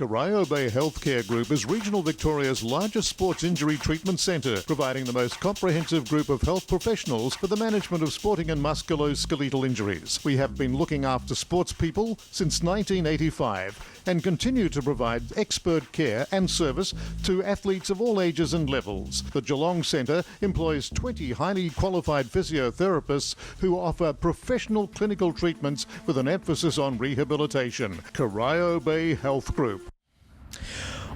Corio Bay Healthcare Group is regional Victoria's largest sports injury treatment centre, providing the most comprehensive group of health professionals for the management of sporting and musculoskeletal injuries. We have been looking after sports people since 1985 and continue to provide expert care and service to athletes of all ages and levels. The Geelong Centre employs 20 highly qualified physiotherapists who offer professional clinical treatments with an emphasis on rehabilitation. Corio Bay Health Group.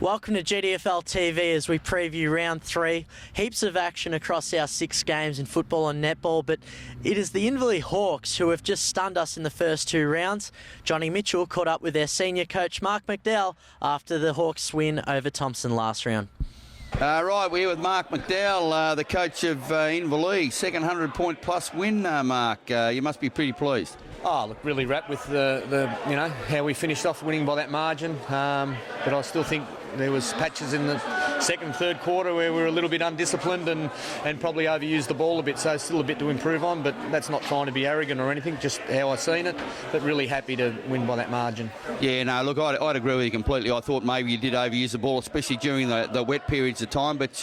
Welcome to GDFL TV as we preview round 3. Heaps of action across our 6 games in football and netball, but it is the Inverleigh Hawks who have just stunned us in the first 2 rounds. Johnny Mitchell caught up with their senior coach Mark McDowell after the Hawks win over Thomson last round. Right, we're here with Mark McDowell, the coach of Inverleigh. Second 100-point plus win, Mark. You must be pretty pleased. Oh, look, really wrapped with the how we finished off winning by that margin. But I still think there was patches in the second and third quarter where we were a little bit undisciplined and probably overused the ball a bit, so still a bit to improve on, but that's not trying to be arrogant or anything, just how I've seen it, but really happy to win by that margin. Yeah, no, look, I'd agree with you completely. I thought maybe you did overuse the ball, especially during the wet periods of time, but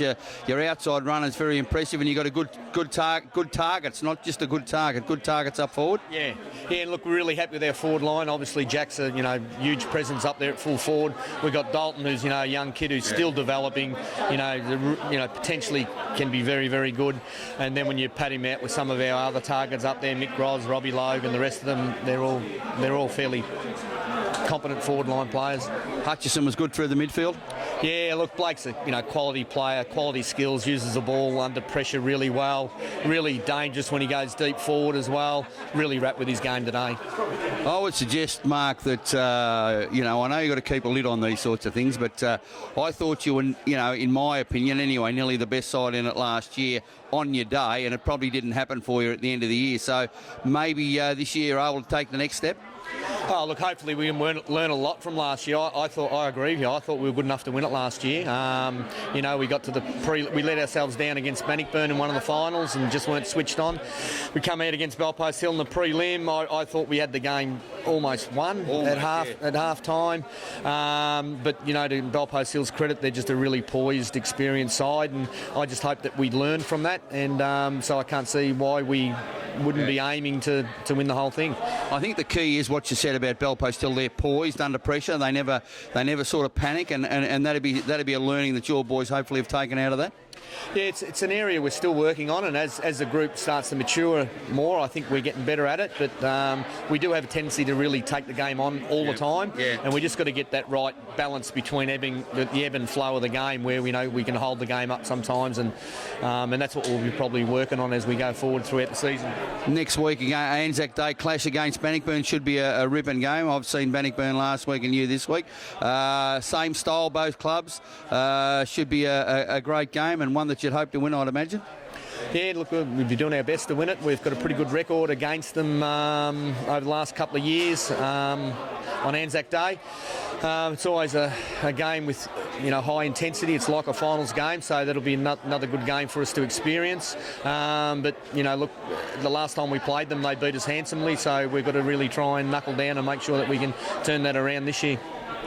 your outside run is very impressive and you've got a good targets, not just a good targets up forward. Yeah, and look, we're really happy with our forward line. Obviously, Jack's a huge presence up there at full forward. We've got Dalton, who's a young kid who's still developing, potentially can be very, very good. And then when you pat him out with some of our other targets up there, Mick Gross, Robbie Logue, and the rest of them, they're all fairly competent forward line players. Hutchison was good through the midfield. Yeah, look, Blake's a quality player, quality skills, uses the ball under pressure really well, really dangerous when he goes deep forward as well. Really wrapped with his game today. I would suggest, Mark, that I know you've got to keep a lid on these sorts of things, but I thought you were, in my opinion anyway, nearly the best side in it last year on your day, and it probably didn't happen for you at the end of the year. So maybe this year you're able to take the next step. Oh, look, hopefully we can learn a lot from last year. I agree with you. I thought we were good enough to win it last year. We got to we let ourselves down against Bannockburn in one of the finals and just weren't switched on. We come out against Belpost Hill in the prelim. I thought we had the game almost won at half time. But to Belpost Hill's credit, they're just a really poised, experienced side, and I just hope that we learn from that. And so I can't see why we wouldn't be aiming to win the whole thing. I think the key is what you said about Belpost Hill. They're poised under pressure. They never sort of panic, and that'd be a learning that your boys hopefully have taken out of that. Yeah, it's an area we're still working on, and as the group starts to mature more, I think we're getting better at it. But we do have a tendency to really take the game on all the time, and we just got to get that right balance between the ebb and flow of the game, where we know we can hold the game up sometimes, and that's what we'll be probably working on as we go forward throughout the season. Next week, again, ANZAC Day clash against Bannockburn should be a ripping game. I've seen Bannockburn last week and you this week. Same style, both clubs. Should be a great game, and one that you'd hope to win, I'd imagine. Yeah, look, we'll be doing our best to win it. We've got a pretty good record against them over the last couple of years on ANZAC Day. It's always a game with high intensity. It's like a finals game, so that'll be another good game for us to experience. But look, the last time we played them, they beat us handsomely, so we've got to really try and knuckle down and make sure that we can turn that around this year.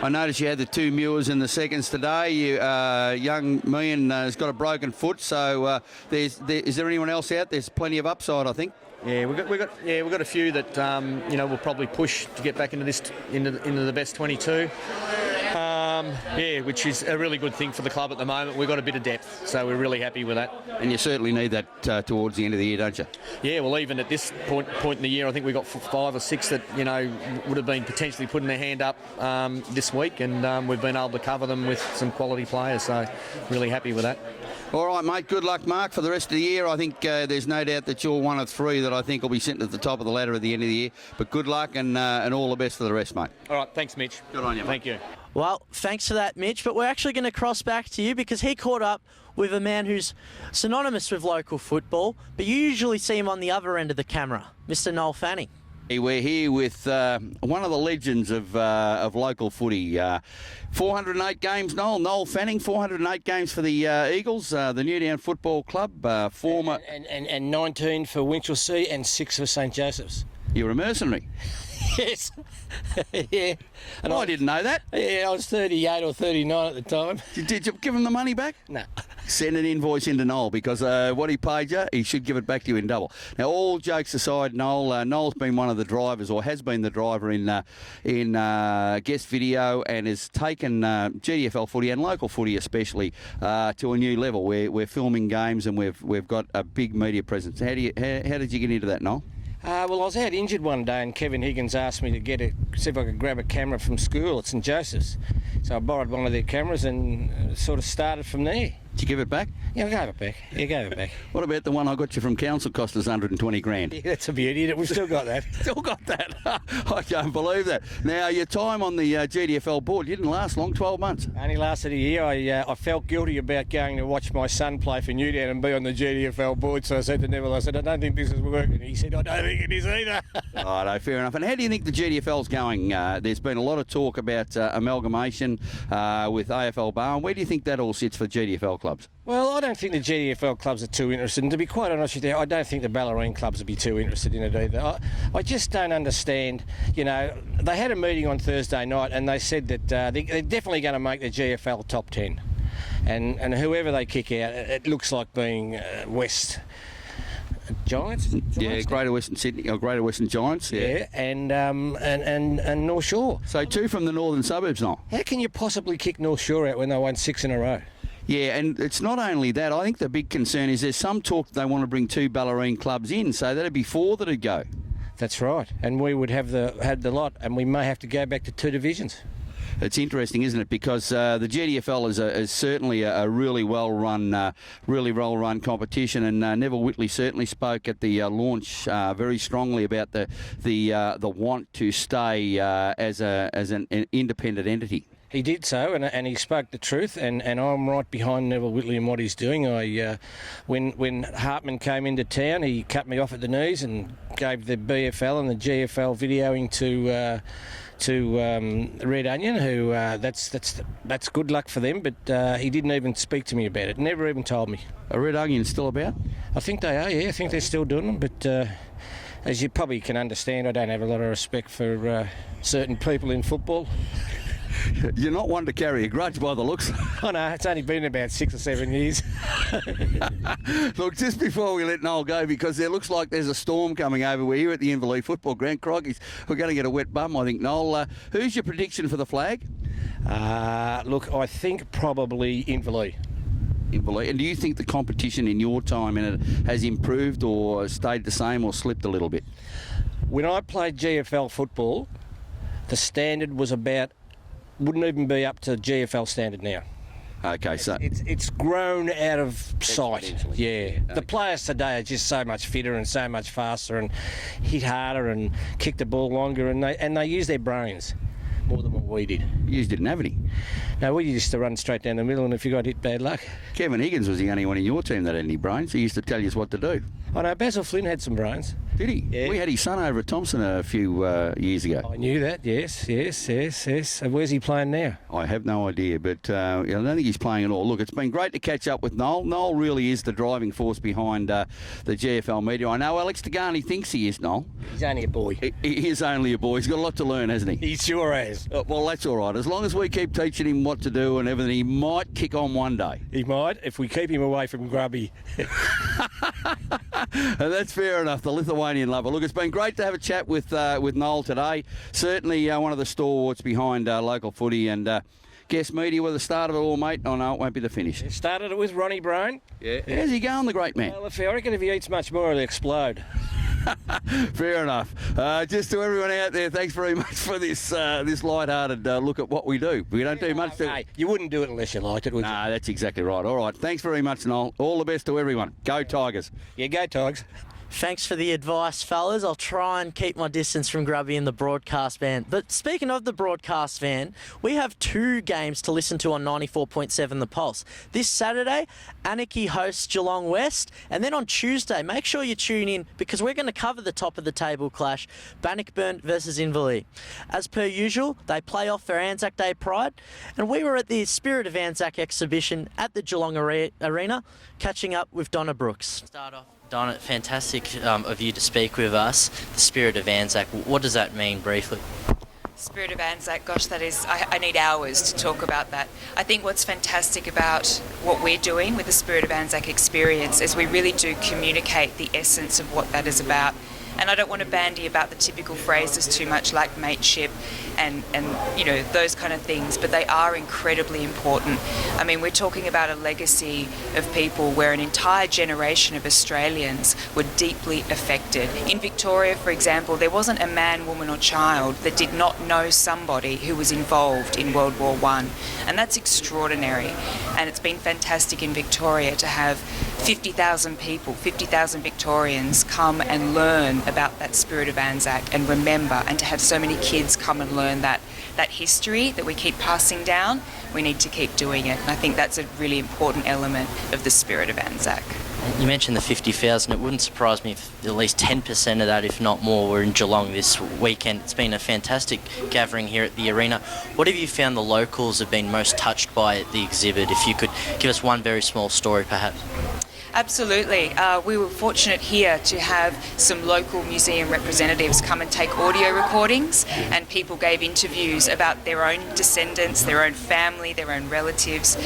I noticed you had the 2 Muirs in the seconds today. Young Meehan has got a broken foot, so is there anyone else out? There's plenty of upside, I think. Yeah, we've got a few that we'll probably push to get back into the best 22. Which is a really good thing for the club at the moment. We've got a bit of depth, so we're really happy with that. And you certainly need that towards the end of the year, don't you? Yeah, well, even at this point in the year, I think we've got 5 or 6 that would have been potentially putting their hand up this week, and we've been able to cover them with some quality players, so really happy with that. All right, mate. Good luck, Mark, for the rest of the year. I think there's no doubt that you're one of 3 that I think will be sitting at the top of the ladder at the end of the year. But good luck and all the best for the rest, mate. All right, thanks, Mitch. Good on you, mate. Thank you. Well, thanks for that, Mitch, but we're actually going to cross back to you because he caught up with a man who's synonymous with local football, but you usually see him on the other end of the camera, Mr. Noel Fanning. We're here with one of the legends of local footy. 408 games, Noel Fanning, 408 games for the Eagles, the Newtown Football Club, former... And 19 for Winchelsea and 6 for St Joseph's. You're a mercenary. Yes. Yeah. And I didn't know that. Yeah, I was 38 or 39 at the time. Did you give him the money back? No. Send an invoice into Noel because what he paid you, he should give it back to you in double. Now, all jokes aside, Noel's been one of the drivers, or has been the driver in guest video, and has taken GDFL footy and local footy especially to a new level. We're filming games and we've got a big media presence. How did you get into that, Noel? Well, I was out injured one day and Kevin Higgins asked me to see if I could grab a camera from school at St Joseph's. So I borrowed one of their cameras and sort of started from there. Did you give it back? Yeah, I gave it back. Yeah, gave it back. What about the one I got you from council? Cost us 120 grand. Yeah, that's a beauty. We've still got that. Still got that. I can't believe that. Now, your time on the GDFL board didn't last long, 12 months. Only lasted a year. I felt guilty about going to watch my son play for Newtown and be on the GDFL board, so I said to Neville, I don't think this is working. He said, I don't think it is either. Righto, fair enough. And how do you think the GDFL's going? There's been a lot of talk about amalgamation with AFL Bowen. Where do you think that all sits for GDFL clubs? Well, I don't think the GDFL clubs are too interested, and to be quite honest with you, I don't think the Ballerine clubs would be too interested in it either. I just don't understand. You know, they had a meeting on Thursday night and they said that they're definitely going to make the GFL top 10. And whoever they kick out, it looks like being West Giants? Yeah, Greater Western Sydney, or Greater Western Giants. Yeah, and North Shore. So 2 from the northern suburbs now. How can you possibly kick North Shore out when they won 6 in a row? Yeah, and it's not only that. I think the big concern is there's some talk that they want to bring 2 Ballerine clubs in, so that'd be 4 that'd go. That's right, and we would have the lot, and we may have to go back to 2 divisions. It's interesting, isn't it? Because the GDFL is certainly a really well-run competition, and Neville Whitley certainly spoke at the launch very strongly about the want to stay as an independent entity. He did so, and he spoke the truth, and I'm right behind Neville Whitley and what he's doing. When Hartman came into town, he cut me off at the knees and gave the BFL and the GFL videoing to Red Onion, who that's good luck for them, but he didn't even speak to me about it. Never even told me. Are Red Onion still about? I think they are. Yeah, I think they're still doing them, but. As you probably can understand, I don't have a lot of respect for certain people in football. You're not one to carry a grudge by the looks. Oh no, it's only been about 6 or 7 years. Look, just before we let Noel go, because there looks like there's a storm coming over. We're here at the Inverleigh Football Ground. Crikey, we're going to get a wet bum, I think. Noel, who's your prediction for the flag? Look, I think probably Inverleigh. And do you think the competition in your time in it has improved or stayed the same or slipped a little bit? When I played GFL football, the standard was wouldn't even be up to GFL standard now. Okay, so it's grown out of sight. Yeah, Okay. The players today are just so much fitter and so much faster and hit harder and kick the ball longer, and they use their brains more than what we did. You just didn't have any. No, we used to run straight down the middle, and if you got hit, bad luck. Kevin Higgins was the only one in your team that had any brains. He used to tell you what to do. I know, Basil Flynn had some brains. Did he? Yeah. We had his son over at Thomson a few years ago. I knew that, yes. And where's he playing now? I have no idea, but I don't think he's playing at all. Look, it's been great to catch up with Noel. Noel really is the driving force behind the GFL media. I know Alex Tagani thinks he is, Noel. He's only a boy. He is only a boy. He's got a lot to learn, hasn't he? He sure has. Well, that's all right. As long as we keep teaching him what to do and everything, he might kick on one day. He might, if we keep him away from Grubby. And that's fair enough, the Lithuanian lover. Look, it's been great to have a chat with Noel today. Certainly one of the stalwarts behind local footy, and guest media were the start of it all, mate. Oh, no, it won't be the finish. It started it with Ronnie Brown. Yeah. How's he going, the great man? Well, I reckon if he eats much more, he'll explode. Fair enough. Just to everyone out there, thanks very much for this light-hearted look at what we do. We don't do much to... Hey, you wouldn't do it unless you liked it, would you? No, that's exactly right. All right, thanks very much, Noel. All the best to everyone. Go Tigers. Yeah, go Tigers. Thanks for the advice, fellas. I'll try and keep my distance from Grubby in the broadcast van. But speaking of the broadcast van, we have 2 games to listen to on 94.7 The Pulse. This Saturday, Anarchy hosts Geelong West. And then on Tuesday, make sure you tune in because we're going to cover the top of the table clash, Bannockburn versus Inverleigh. As per usual, they play off their ANZAC Day pride. And we were at the Spirit of ANZAC exhibition at the Geelong Arena, catching up with Donna Brooks. Start off. Donna, fantastic of you to speak with us. The spirit of ANZAC, what does that mean briefly? Spirit of ANZAC, gosh, that is, I need hours to talk about that. I think what's fantastic about what we're doing with the Spirit of ANZAC experience is we really do communicate the essence of what that is about. And I don't want to bandy about the typical phrases too much, like mateship and you know, those kind of things, but they are incredibly important. I mean, we're talking about a legacy of people where an entire generation of Australians were deeply affected. In Victoria, for example, there wasn't a man, woman or child that did not know somebody who was involved in World War I. And that's extraordinary. And it's been fantastic in Victoria to have 50,000 people, 50,000 Victorians come and learn about that spirit of ANZAC and remember, and to have so many kids come and learn that history that we keep passing down. We need to keep doing it, and I think that's a really important element of the spirit of ANZAC. You mentioned the 50,000. It wouldn't surprise me if at least 10% of that, if not more, were in Geelong this weekend. It's been a fantastic gathering here at the arena. What have you found the locals have been most touched by at the exhibit? If you could give us one very small story, perhaps. Absolutely. We were fortunate here to have some local museum representatives come and take audio recordings, and people gave interviews about their own descendants, their own family, their own relatives.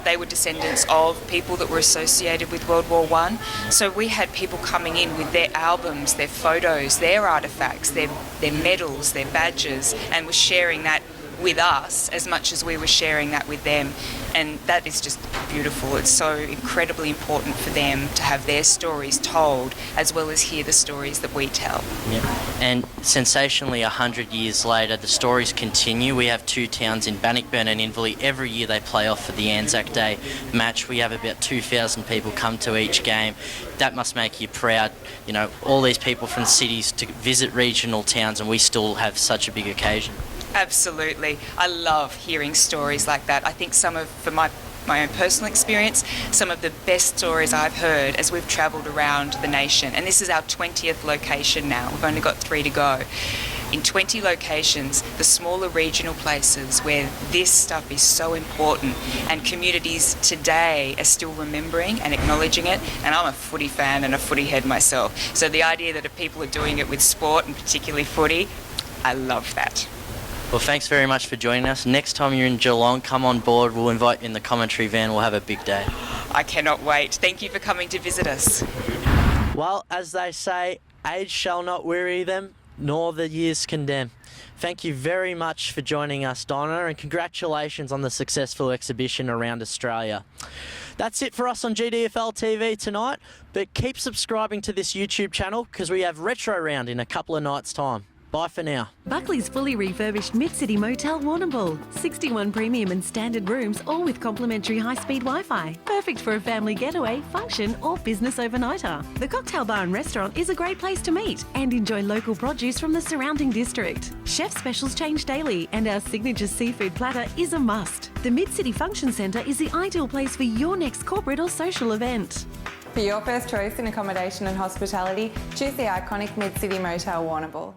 They were descendants of people that were associated with World War I. So we had people coming in with their albums, their photos, their artefacts, their medals, their badges, and were sharing that with us as much as we were sharing that with them. And that is just beautiful. It's so incredibly important for them to have their stories told as well as hear the stories that we tell. Yeah. And sensationally, 100 years later, the stories continue. We have two towns in Bannockburn and Inverleigh. Every year they play off for the ANZAC Day match. We have about 2,000 people come to each game. That must make you proud. You know, all these people from cities to visit regional towns, and we still have such a big occasion. Absolutely. I love hearing stories like that. I think from my own personal experience, some of the best stories I've heard as we've travelled around the nation, and this is our 20th location now, we've only got 3 to go. In 20 locations, the smaller regional places where this stuff is so important and communities today are still remembering and acknowledging it, and I'm a footy fan and a footy head myself, so the idea that if people are doing it with sport and particularly footy, I love that. Well, thanks very much for joining us. Next time you're in Geelong, come on board. We'll invite you in the commentary van. We'll have a big day. I cannot wait. Thank you for coming to visit us. Well, as they say, age shall not weary them, nor the years condemn. Thank you very much for joining us, Donna, and congratulations on the successful exhibition around Australia. That's it for us on GDFL TV tonight, but keep subscribing to this YouTube channel because we have Retro Round in a couple of nights' time. Bye for now. Buckley's fully refurbished Mid-City Motel Warrnambool. 61 premium and standard rooms, all with complimentary high-speed Wi-Fi. Perfect for a family getaway, function or business overnighter. The cocktail bar and restaurant is a great place to meet and enjoy local produce from the surrounding district. Chef specials change daily and our signature seafood platter is a must. The Mid-City Function Centre is the ideal place for your next corporate or social event. For your first choice in accommodation and hospitality, choose the iconic Mid-City Motel Warrnambool.